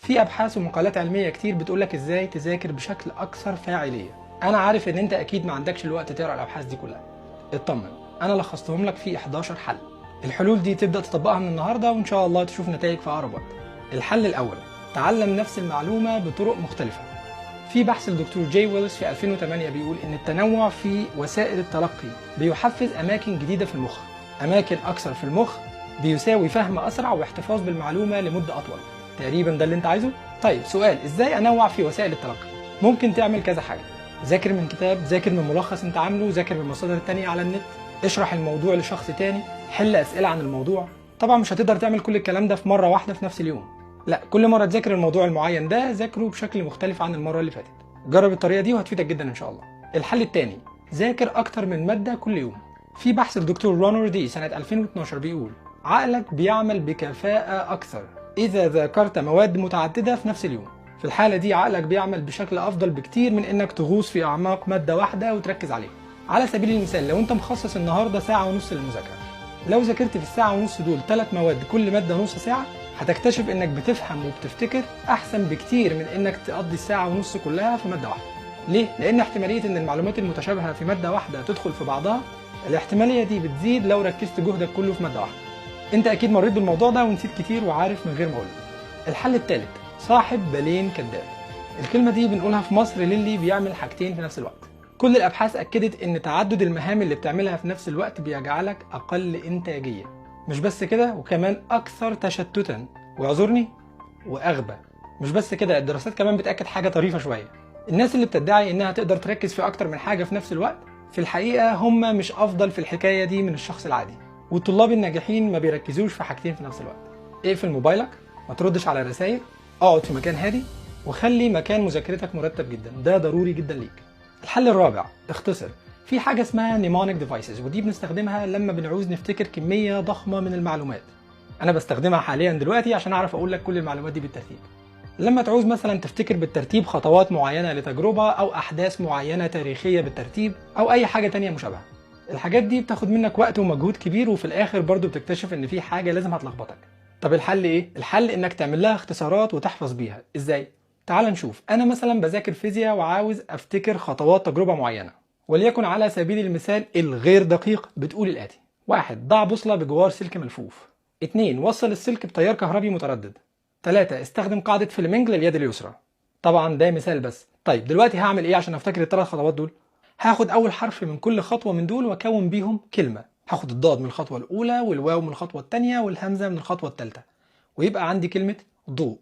في ابحاث ومقالات علميه كتير بتقولك ازاي تذاكر بشكل اكثر فاعليه. انا عارف ان انت اكيد ما عندكش الوقت تقرا الابحاث دي كلها. اطمن، انا لخصتهم لك في 11 حل. الحلول دي تبدا تطبقها من النهارده وان شاء الله تشوف نتائج في اقرب وقت. الحل الاول: تعلم نفس المعلومه بطرق مختلفه. في بحث الدكتور جاي ويلس في 2008 بيقول ان التنوع في وسائل التلقي بيحفز اماكن جديده في المخ. اماكن اكثر في المخ بيساوي فهم اسرع واحتفاظ بالمعلومه لمده اطول. تقريبا ده اللي انت عايزه؟ طيب سؤال: ازاي انوع في وسائل التلقي؟ ممكن تعمل كذا حاجه. ذاكر من كتاب، ذاكر من ملخص انت عامله، ذاكر من المصادر التانية على النت، اشرح الموضوع لشخص تاني، حل اسئله عن الموضوع. طبعا مش هتقدر تعمل كل الكلام ده في مره واحده في نفس اليوم، لا، كل مره تذاكر الموضوع المعين ده ذاكره بشكل مختلف عن المره اللي فاتت. جرب الطريقه دي وهتفيدك جدا ان شاء الله. الحل الثاني: ذاكر اكتر من ماده كل يوم. في بحث الدكتور رونر دي سنه 2012 بيقول عقلك بيعمل بكفاءه اكثر اذا ذاكرت مواد متعدده في نفس اليوم. في الحاله دي عقلك بيعمل بشكل افضل بكتير من انك تغوص في اعماق ماده واحده وتركز عليها. على سبيل المثال، لو انت مخصص النهارده ساعه ونص للمذاكره، لو ذاكرت في الساعه ونص دول 3 مواد كل ماده نص ساعه، هتكتشف انك بتفهم وبتفتكر احسن بكتير من انك تقضي الساعه ونص كلها في ماده واحده. ليه؟ لان احتماليه ان المعلومات المتشابهه في ماده واحده تدخل في بعضها، الاحتماليه دي بتزيد لو ركزت جهدك كله في ماده واحده. انت اكيد مريت بالموضوع ده ونسيت كتير وعارف من غير ما اقول. الحل الثالث: صاحب بالين كذاب. الكلمه دي بنقولها في مصر للي بيعمل حاجتين في نفس الوقت. كل الابحاث اكدت ان تعدد المهام اللي بتعملها في نفس الوقت بيجعلك اقل انتاجيه. مش بس كده، وكمان اكثر تشتتا، واعذرني، واغبى. مش بس كده، الدراسات كمان بتاكد حاجه طريفه شويه: الناس اللي بتدعي انها تقدر تركز في اكتر من حاجه في نفس الوقت، في الحقيقه هم مش افضل في الحكايه دي من الشخص العادي. والطلاب الناجحين ما بيركزوش في حاجتين في نفس الوقت. اقفل موبايلك، ما تردش على الرسائل، اقعد في مكان هادي، وخلي مكان مذاكرتك مرتب جدا، ده ضروري جدا ليك. الحل الرابع: اختصر. في حاجه اسمها نيمونيك ديفايسز، ودي بنستخدمها لما بنعوز نفتكر كميه ضخمه من المعلومات. انا بستخدمها حاليا دلوقتي عشان اعرف اقول لك كل المعلومات دي بالترتيب. لما تعوز مثلا تفتكر بالترتيب خطوات معينه لتجربه او احداث معينه تاريخيه بالترتيب او اي حاجه تانية مشابهه، الحاجات دي بتاخد منك وقت ومجهود كبير، وفي الاخر برضو بتكتشف ان في حاجه لازم هتلخبطك. طب الحل ايه؟ الحل انك تعمل لها اختصارات وتحفظ بيها. ازاي؟ تعال نشوف. انا مثلا بذاكر فيزياء وعاوز افتكر خطوات تجربه معينه، وليكن على سبيل المثال الغير دقيق بتقول الاتي: 1. ضع بوصله بجوار سلك ملفوف. 2. وصل السلك بتيار كهربي متردد. 3. استخدم قاعده فليمنج لليد اليسرى. طبعا ده مثال بس. طيب دلوقتي هعمل ايه عشان افتكر الثلاث خطوات دول؟ هاخد اول حرف من كل خطوه من دول واكون بيهم كلمه. هاخد الضاد من الخطوه الاولى، والواو من الخطوه الثانيه، والهمزه من الخطوه الثالثه، ويبقى عندي كلمه ضوء.